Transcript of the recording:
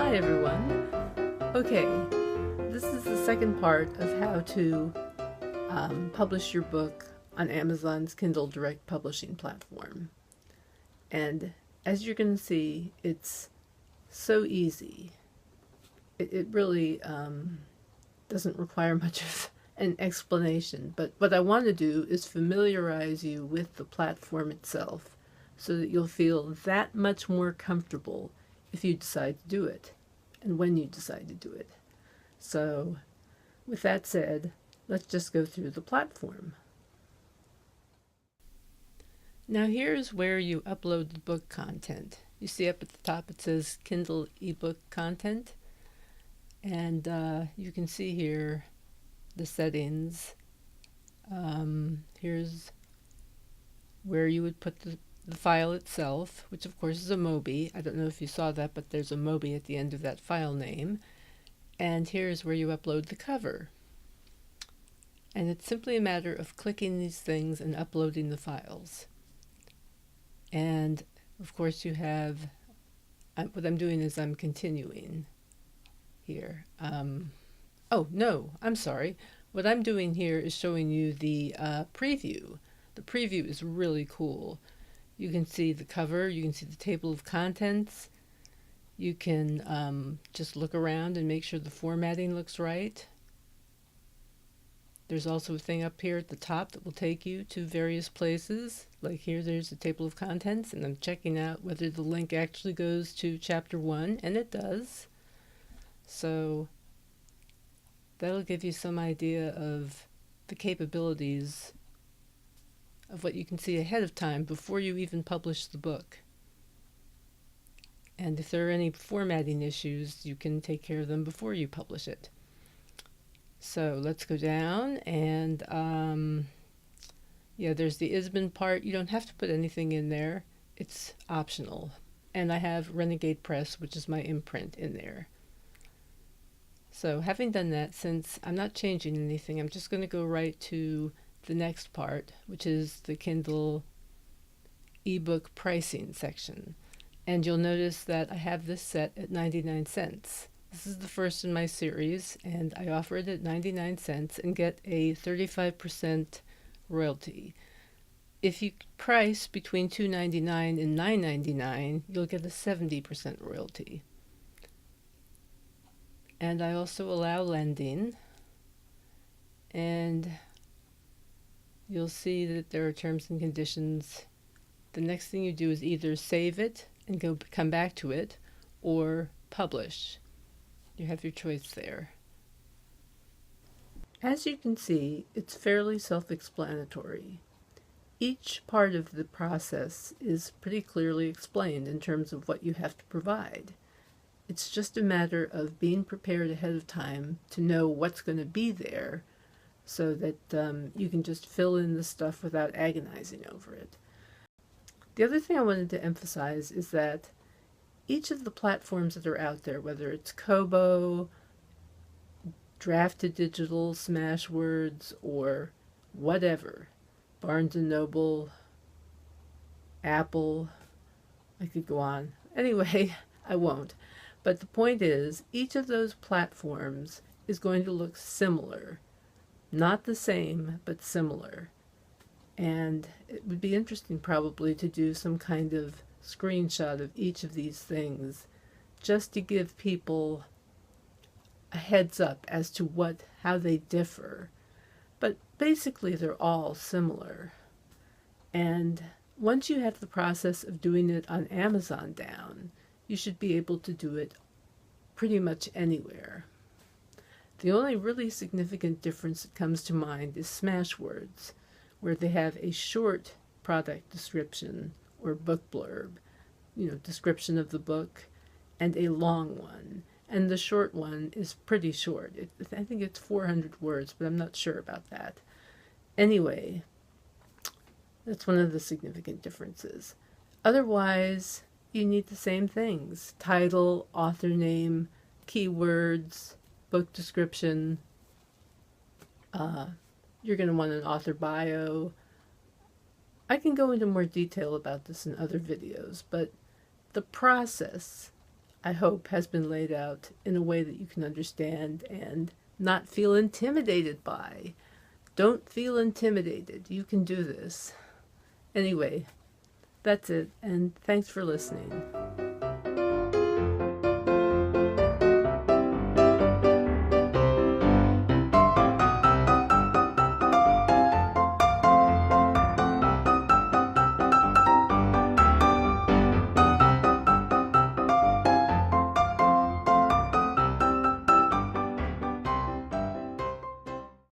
Hi everyone. Okay, this is the second part of how to publish your book on Amazon's Kindle Direct Publishing platform. And as you're going to see, it's so easy. It really doesn't require much of an explanation, but what I want to do is familiarize you with the platform itself so that you'll feel that much more comfortable if you decide to do it and when you decide to do it. So with that said, let's just go through the platform. Now here's where you upload the book content. You see up at the top it says Kindle ebook content, and you can see here the settings. Here's where you would put the file itself, which of course is a MOBI. I don't know if you saw that, but there's a MOBI at the end of that file name. And here's where you upload the cover. And it's simply a matter of clicking these things and uploading the files. And of course you have, what I'm doing is I'm continuing here. Oh no, I'm sorry. What I'm doing here is showing you the preview. The preview is really cool. You can see the cover, you can see the table of contents. You can just look around and make sure the formatting looks right. There's also a thing up here at the top that will take you to various places. Like here, there's a table of contents, and I'm checking out whether the link actually goes to chapter 1, and it does. So that'll give you some idea of the capabilities of what you can see ahead of time before you even publish the book. And if there are any formatting issues, you can take care of them before you publish it. So let's go down, and yeah, there's the ISBN part. You don't have to put anything in there. It's optional. And I have Renegade Press, which is my imprint, in there. So having done that, since I'm not changing anything, I'm just going to go right to the next part, which is the Kindle ebook pricing section. And you'll notice that I have this set at 99 cents. This is the first in my series, and I offer it at 99 cents and get a 35% royalty. If you price between $2.99 and $9.99, you'll get a 70% royalty. And I also allow lending, and you'll see that there are terms and conditions. The next thing you do is either save it and come back to it, or publish. You have your choice there. As you can see, it's fairly self-explanatory. Each part of the process is pretty clearly explained in terms of what you have to provide. It's just a matter of being prepared ahead of time to know what's going to be there so that you can just fill in the stuff without agonizing over it. The other thing I wanted to emphasize is that each of the platforms that are out there, whether it's Kobo, Draft2 Digital, Smashwords, or whatever, Barnes & Noble, Apple, I could go on. Anyway, I won't. But the point is, each of those platforms is going to look similar. Not the same, but similar. And it would be interesting probably to do some kind of screenshot of each of these things just to give people a heads up as to how they differ. But basically they're all similar. And once you have the process of doing it on Amazon down, you should be able to do it pretty much anywhere. The only really significant difference that comes to mind is Smashwords, where they have a short product description or book blurb, description of the book, and a long one. And the short one is pretty short. I think it's 400 words, but I'm not sure about that. Anyway, that's one of the significant differences. Otherwise, you need the same things: title, author name, keywords, book description. You're going to want an author bio. I can go into more detail about this in other videos, but the process I hope, has been laid out in a way that you can understand and not feel intimidated by. Don't feel intimidated. You can do this. Anyway, that's it, and thanks for listening.